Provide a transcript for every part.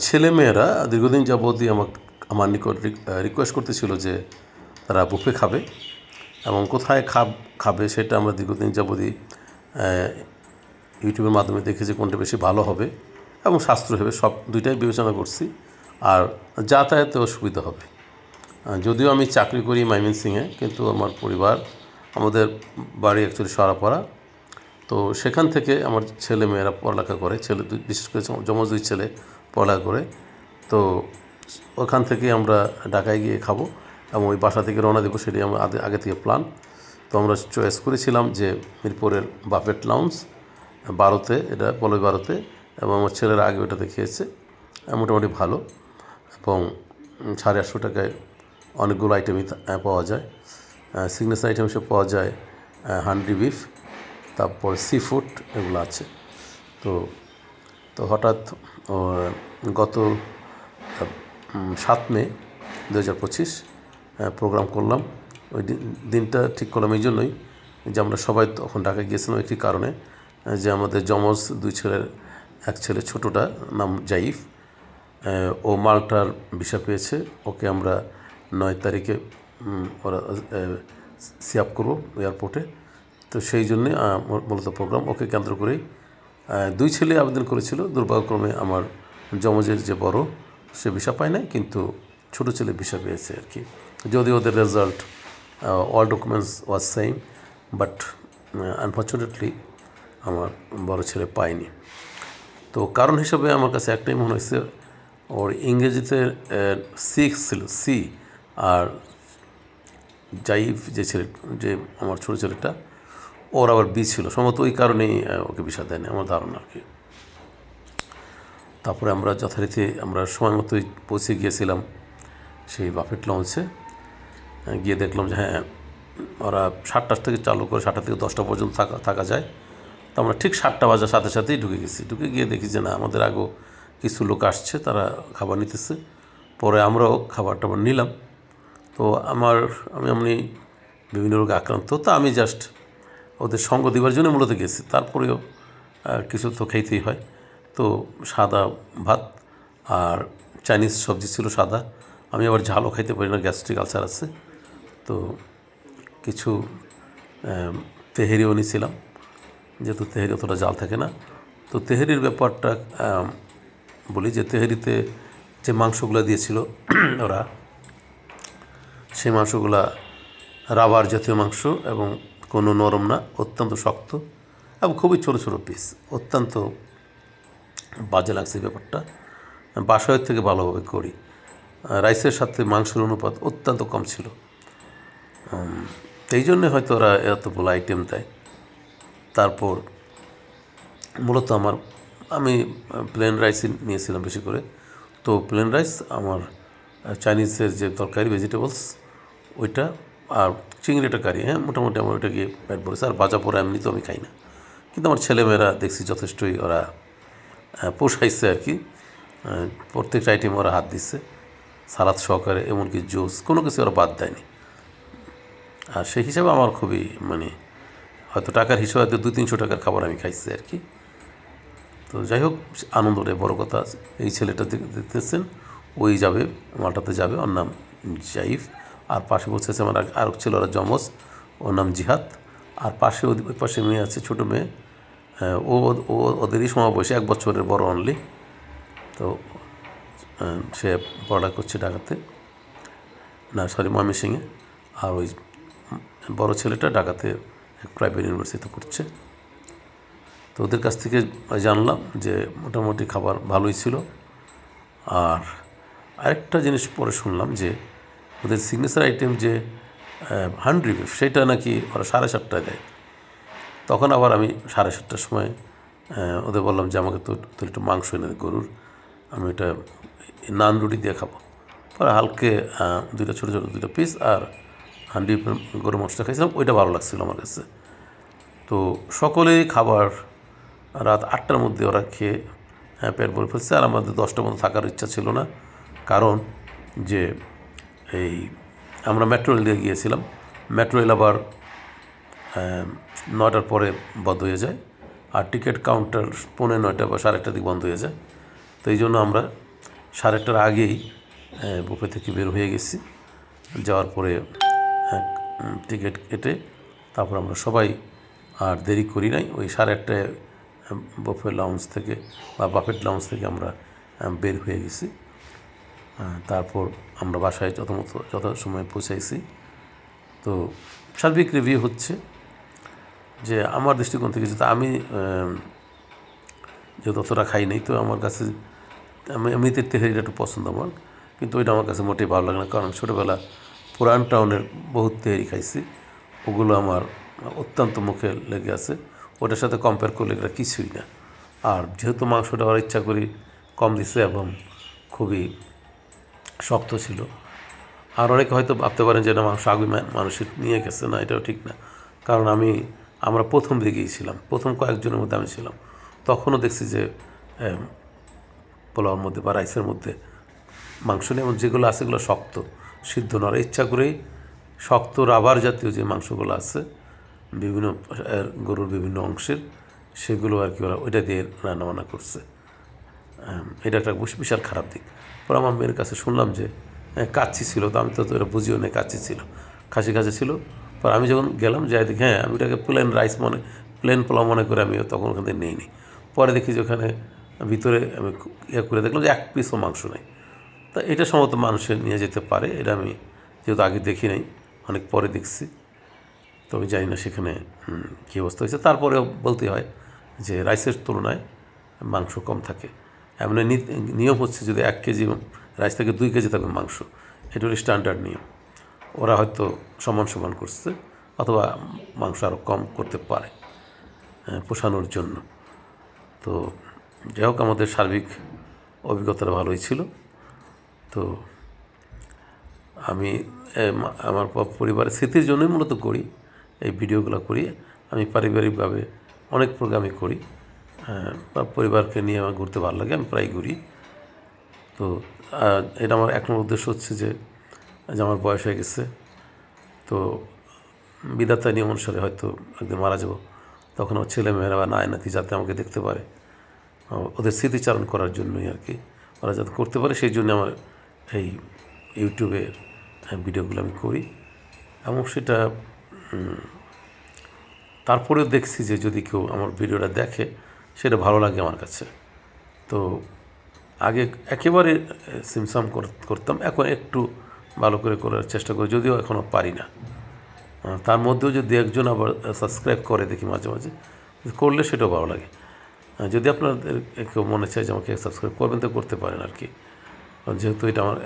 ছেলেমেয়েরা দীর্ঘদিন যাবতই আমার নিকট রিকোয়েস্ট করতেছিল যে তারা বুফে খাবে এবং কোথায় খাবে সেটা আমরা দীর্ঘদিন যাবতই ইউটিউবের মাধ্যমে দেখেছি কোনটা বেশি ভালো হবে এবং সাশ্রয় হবে, সব দুইটাই বিবেচনা করছি। আর যাতায়াতেও সুবিধা হবে। যদিও আমি চাকরি করি ময়মনসিংহে, কিন্তু আমার পরিবার, আমাদের বাড়ি অ্যাকচুয়ালি সরাপাড়া। তো সেখান থেকে আমার ছেলেমেয়েরা পড়ালেখা করে, বিশেষ করে যমজ দুই ছেলে পড়ালেখা করে। তো ওখান থেকে আমরা ঢাকায় গিয়ে খাবো এবং ওই বাসা থেকে রওনা দেবো, সেটাই আমরা আগে থেকে প্ল্যান। তো আমরা চয়েস করেছিলাম যে মিরপুরের বাফেট লাউঞ্জ 12তে, এটা পলয় 12তে, এবং আমার ছেলেরা আগে ওটাতে খেয়েছে, মোটামুটি ভালো। এবং 850 টাকায় অনেকগুলো আইটেমই পাওয়া যায়। সিগনেচার আইটেম হিসেবে পাওয়া যায় হান্ডি বিফ, তারপর সি ফুড, এগুলো আছে। তো হঠাৎ গত 7 মে 2025 প্রোগ্রাম করলাম। ওই দিনটা ঠিক করলাম এই জন্যই যে আমরা সবাই তখন ঢাকায় গিয়েছিলাম একটি কারণে, যে আমাদের যমজ দুই ছেলের এক ছেলে ছোটোটা নাম জাইফ, ও মাল্টার ভিসা পেয়েছে। ওকে আমরা 9 তারিখে ওরা সিআপ করবো এয়ারপোর্টে। তো সেই জন্যে মূলত প্রোগ্রাম, ওকে কেন্দ্র করেই 2 ছেলে আবেদন করেছিল। দুর্ভাগ্যক্রমে আমার যমজের যে বড়, সে ভিসা পায় নাই, কিন্তু ছোটো ছেলে ভিসা পেয়েছে আর কি। যদিও ওদের result, all documents was same, but unfortunately আমার বড় ছেলে পায়নি। তো কারণ হিসাবে আমার কাছে একটাই মনে হয়েছে, ওর ইংরেজিতে 6 ছিল, সি, আর জাইফ যে আমার ছোটো ছেলেটা, ওর আবার বি ছিল, সম্ভবত ওই কারণেই ওকে ভিসা দেয়নি আমার ধারণা আর কি। তারপরে আমরা যথারীতি আমরা সময় মতোই পৌঁছে গিয়েছিলাম সেই বাফেট লঞ্চে। গিয়ে দেখলাম যে হ্যাঁ, ওরা 7টা থেকে চালু করে 7টা থেকে 10টা পর্যন্ত থাকা যায়। তো আমরা ঠিক 7টা বাজার সাথে সাথেই ঢুকে গিয়ে দেখি যে না, আমাদের আগেও কিছু লোক আসছে, তারা খাবার নিতেছে। পরে আমরাও খাবারটা নিলাম। তো আমি বিভিন্ন রোগে আক্রান্ত, তো আমি জাস্ট ওদের সঙ্গ দেওয়ার জন্য মূলত গেছি। তারপরেও কিছু তো খেতেই হয়। তো সাদা ভাত আর চাইনিজ সবজি ছিল সাদা। আমি আবার ঝালও খাইতে পারি না, গ্যাস্ট্রিক আলসার আছে। তো কিছু তেহেরিও নিয়েছিলাম, যেহেতু তেহেরি অতটা জাল থাকে না। তো তেহেরির ব্যাপারটা বলি, যে তেহেরিতে যে মাংসগুলো দিয়েছিল ওরা, সেই মাংসগুলা রাবার জাতীয় মাংস এবং কোনো নরম না, অত্যন্ত শক্ত এবং খুবই ছোটো ছোটো পিস। অত্যন্ত বাজে লাগছে ব্যাপারটা। বাসায়ের থেকে ভালোভাবে করি। রাইসের সাথে মাংসের অনুপাত অত্যন্ত কম ছিল। এই জন্যে হয়তো ওরা এতগুলো আইটেম দেয়। তারপর মূলত আমি প্লেন রাইসই নিয়েছিলাম বেশি করে। তো প্লেন রাইস, আমার চাইনিজের যে তরকারি ভেজিটেবলস ওইটা, আর চিংড়িটা কারি, হ্যাঁ মোটামুটি আমার ওইটা গিয়ে পেট ভরেছে। আর ভাজা পোড়া এমনি তো আমি খাই না, কিন্তু আমার ছেলেমেয়েরা দেখছি যথেষ্টই ওরা পোষাইছে আর কি। প্রত্যেকটা আইটেম ওরা হাত দিচ্ছে, সালাদ সহকারে, এমনকি জুস, কোনো কিছু ওরা বাদ দেয়নি। আর সেই হিসাবে আমার খুবই হয়তো টাকার হিসাবে হয়তো 200-300 টাকার খাবার আমি খাইছি আর কি। তো যাই হোক, আনন্দটাই বড় কথা। এই ছেলেটা দেখতেছেন, ওই যাবে মাল্টাতে যাবে, ওর নাম জাইফ। আর পাশে বসেছে আমার আরও ছিল, ওরা যমজ, ওর নাম জিহাদ। আর পাশে ওই পাশে মেয়ে আছে, ছোটো মেয়ে, ও ওদেরই সমাবয়সী, 1 বছরের বড় অনলি। তো সে পড়ালেখা করছে ঢাকাতে, না সরি ময়মনসিংহে। আর ওই বড় ছেলেটা ঢাকাতে এক প্রাইভেট ইউনিভার্সিটিতে পড়ছে। তো ওদের কাছ থেকে জানলাম যে মোটামুটি খাবার ভালোই ছিল। আর আরেকটা জিনিস পরে শুনলাম যে ওদের সিগনেচার আইটেম যে হান্ডি বিফ, সেটা নাকি ওরা 7:30টায় দেয়। তখন আবার আমি 7:30টার সময় ওদের বললাম যে আমাকে তো একটু মাংস এনে দেয় গরুর, আমি ওইটা নান রুটি দিয়ে খাবো। পরে হালকে 2টা ছোটো ছোটো 2টা পিস আর হান্ডি গরুর মাংসটা খাইছিলাম, ওইটা ভালো লাগছিলো আমার কাছে। তো সকলেই খাবার রাত 8টার মধ্যে ওরা খেয়ে পেট ভরে ফেলছে। আর আমাদের 10টার মধ্যে থাকার ইচ্ছা ছিল না, কারণ যে আমরা মেট্রো রেল দিয়ে গিয়েছিলাম। মেট্রো রেল আবার 9টার পরে বন্ধ হয়ে যায়, আর টিকিট কাউন্টার 9:30 বা 9:30 দিকে বন্ধ হয়ে যায়। তো এই জন্য আমরা 8:30টার আগেই বুফে থেকে বের হয়ে গেছি। যাওয়ার পরে টিকিট কেটে তারপর আমরা সবাই আর দেরি করি নাই, ওই 8:30টায় বুফে লাউঞ্জ থেকে বা বাফেট লাউঞ্জ থেকে আমরা বের হয়ে গেছি। তারপর আমরা বাসায় যথাসময়ে পৌঁছাইছি। তো সার্বিক রিভিউ হচ্ছে যে আমার দৃষ্টিকোণ থেকে যেহেতু আমি যেহেতু অতটা খাই নাই, তো আমার কাছে আমি এমনিতে তেহারিটা একটু পছন্দ আমার, কিন্তু ওইটা আমার কাছে মোটেই ভালো লাগে না। কারণ ছোটোবেলা পুরান টাউনের বহুত তেহারি খাইছি, ওগুলো আমার অত্যন্ত মুখে লেগে আছে। ওটার সাথে কম্পেয়ার করলে এটা কিছুই না। আর যেহেতু মাংসটা আমার ইচ্ছা করি কম দিছে এবং খুবই শক্ত ছিল, আর অনেকে হয়তো ভাবতে পারেন যে না মাংস আগে মানুষের নিয়ে গেছে, না এটাও ঠিক না। কারণ আমরা প্রথম দিকেই ছিলাম, প্রথম কয়েকজনের মধ্যে আমি ছিলাম, তখনও দেখছি যে পোলাওর মধ্যে বা রাইসের মধ্যে মাংস নেই, এবং যেগুলো আছে এগুলো শক্ত, সিদ্ধ নয়। ইচ্ছা করেই শক্ত রাবার জাতীয় যে মাংসগুলো আছে বিভিন্ন গরুর বিভিন্ন অংশের, সেগুলো আর কি ওরা ওইটা দিয়ে রান্নাবান্না করছে। এটা একটা বিশাল খারাপ দিক। পরে আমার মেয়ের কাছে শুনলাম যে কাচ্চি ছিল, তো আমি তো এটা বুঝিও না কাচ্চি ছিল, খাসি ছিল। পর আমি যখন গেলাম যাই দেখি আমি ওটাকে প্লেন পোলাও মনে করে আমি তখন ওখান থেকে নিইনি। পরে দেখি যে ওখানে ভিতরে আমি করে দেখলাম যে এক পিসও মাংস নেই। তা এটা সম্ভবত মানুষের নিয়ে যেতে পারে, এটা আমি যেহেতু আগে দেখি নাই, অনেক পরে দেখছি, তো আমি জানি না সেখানে কী অবস্থা হয়েছে। তারপরেও বলতে হয় যে রাইসের তুলনায় মাংস কম থাকে। এমন নিয়ম হচ্ছে যদি 1 কেজি রাইস থেকে 2 কেজি থাকবে মাংস, এটা হলো স্ট্যান্ডার্ড নিয়ম। ওরা হয়তো সমান করছে, অথবা মাংস আরও কম করতে পারে পোষানোর জন্য। তো যাই হোক, আমাদের সার্বিক অভিজ্ঞতাটা ভালোই ছিল। তো আমি আমার পরিবারের স্মৃতির জন্যই মূলত করি, এই ভিডিওগুলো করি। আমি পারিবারিকভাবে অনেক প্রোগ্রামই করি, পরিবারকে নিয়ে আমার ঘুরতে ভালো লাগে, আমি প্রায় ঘুরি। তো এটা আমার 1 নম্বর উদ্দেশ্য হচ্ছে যে আমার বয়স হয়ে গেছে, তো বিধাতা নিয়ম অনুসারে হয়তো একদিন মারা যাব, তখন আমার ছেলেমেয়েরা বা নাতি যাতে আমাকে দেখতে পারে, ওদের স্মৃতিচারণ করার জন্যই আর কি, ওরা যাতে করতে পারে সেই জন্য আমার এই ইউটিউবে ভিডিওগুলো আমি করি। এবং সেটা তারপরেও দেখছি যে যদি কেউ আমার ভিডিওটা দেখে সেটা ভালো লাগে আমার কাছে। তো আগে একেবারে সিমসাম করতাম, এখন একটু ভালো করে করার চেষ্টা করি, যদিও এখনও পারি না। তার মধ্যেও যদি একজন আবার সাবস্ক্রাইব করে দেখি মাঝে মাঝে, করলে সেটাও ভালো লাগে। যদি আপনাদের কেউ মনে চায় যে আমাকে সাবস্ক্রাইব করবেন তো করতে পারেন আর কি। যেহেতু এটা আমার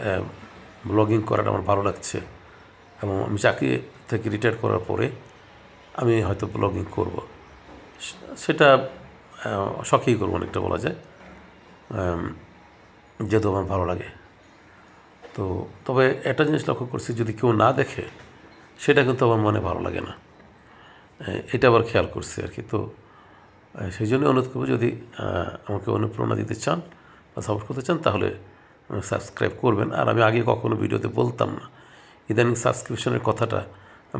ব্লগিং করাটা আমার ভালো লাগছে, এবং আমি চাকরি থেকে রিটায়ার করার পরে আমি হয়তো ব্লগিং করব, সেটা শখেই করবো অনেকটা বলা যায়, যেহেতু আমার ভালো লাগে। তো তবে একটা জিনিস লক্ষ্য করছি, যদি কেউ না দেখে সেটা কিন্তু আমার মনে ভালো লাগে না, এটা আবার খেয়াল করছি আর কি। তো সেই জন্য অনুরোধ করবো, যদি আমাকে অনুপ্রেরণা দিতে চান বা সাপোর্ট করতে চান তাহলে সাবস্ক্রাইব করবেন। আর আমি আগে কখনো ভিডিওতে বলতাম না, ইদানিং সাবস্ক্রিপশনের কথাটা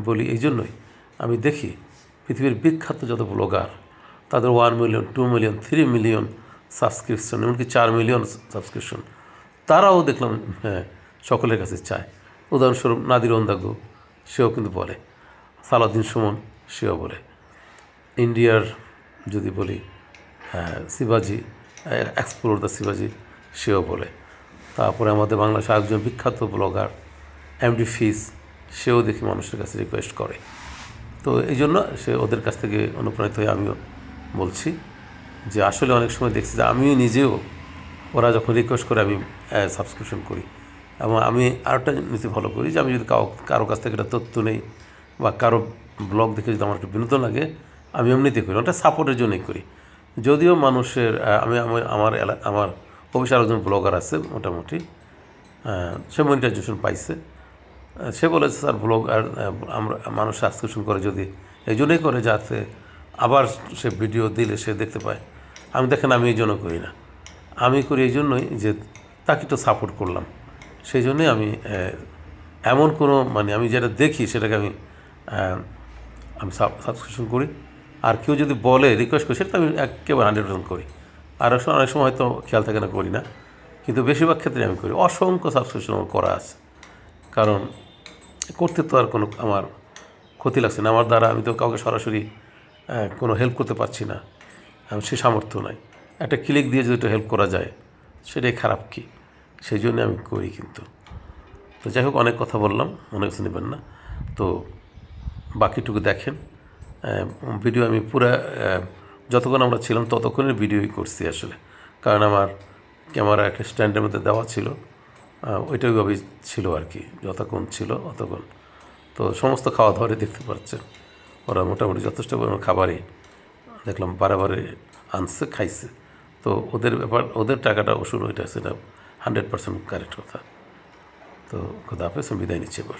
বলি এই জন্যই, আমি দেখি পৃথিবীর বিখ্যাত যত ব্লগার তাদের 1 মিলিয়ন, 2 মিলিয়ন, 3 মিলিয়ন সাবস্ক্রিপশন, এমনকি 4 মিলিয়ন সাবস্ক্রিপশন, তারাও দেখলাম সকলের কাছে চায়। উদাহরণস্বরূপ নাদির ওন্দাগু, সেও কিন্তু বলে, সালাউদ্দিন সুমন সেও বলে, ইন্ডিয়ার যদি বলি শিবাজি, এক্সপ্লোর দ্য শিবাজি, সেও বলে। তারপরে আমাদের বাংলাদেশে একজন বিখ্যাত ব্লগার এমডি ফিজ, সেও দেখি মানুষের কাছে রিকোয়েস্ট করে। তো এই জন্য ওদের কাছ থেকে অনুপ্রাণিত হয়ে আমিও বলছি যে আসলে অনেক সময় দেখছি যে আমিও নিজেও, ওরা যখন রিকোয়েস্ট করে আমি সাবস্ক্রিপশন করি। এবং আমি আরেকটা নীতি ফলো করি যে আমি যদি কারো কাছ থেকে একটা তথ্য নেই বা কারো ব্লগ দেখে যদি আমার একটু বিনোদন লাগে, আমি এমনিতে করি, ওটা সাপোর্টের জন্যই করি। যদিও মানুষের আমার অফিসে আরেকজন ব্লগার আছে মোটামুটি, সে মনিটাইজেশন পাইছে, সে বলেছে স্যার ব্লগ আর মানুষ সাবস্ক্রিপশন করে যদি এই জন্যই করে যাতে আবার সে ভিডিও দিলে সে দেখতে পায়। আমি দেখেন আমি এই জন্য করি না, আমি করি এই জন্যই যে তাকে একটু সাপোর্ট করলাম, সেই জন্যই আমি এমন কোনো আমি যেটা দেখি সেটাকে আমি সাবস্ক্রিপশন করি। আর কেউ যদি বলে রিকোয়েস্ট করি সেটা আমি একেবারে 100% করি। আর অনেক সময় হয়তো খেয়াল থাকে না, করি না। কিন্তু বেশিরভাগ ক্ষেত্রে আমি করি। অসংখ্য সাবস্ক্রিপশন আমার করা আছে, কারণ করতে তো আর কোনো আমার ক্ষতি লাগছে না। আমার দ্বারা আমি তো কাউকে সরাসরি কোনো হেল্প করতে পারছি না, সে সামর্থ্য নাই। একটা ক্লিক দিয়ে যদি একটু হেল্প করা যায় সেটাই খারাপ কি, সেই জন্য আমি করি। কিন্তু তো যাই হোক, অনেক কথা বললাম, মনে কিছু নেবেন না। তো বাকিটুকু দেখেন ভিডিও। আমি পুরা যতক্ষণ আমরা ছিলাম ততক্ষণের ভিডিওই করছি আসলে, কারণ আমার ক্যামেরা একটা স্ট্যান্ডের মধ্যে দেওয়া ছিল, ওইটা ওইভাবেই ছিল আর কি, যতক্ষণ ছিল অতক্ষণ। তো সমস্ত খাওয়া দাওয়ারই দেখতে পাচ্ছেন, ওরা মোটামুটি যথেষ্ট পরিমাণ খাবারই দেখলাম বারে আনছে, খাইছে। তো ওদের ব্যাপার, ওদের টাকাটা ওষুধ ওইটা সেটা 100% কারেক্ট কথা। তো খোদা হাফেজ, বিদায় নিচ্ছি এবার।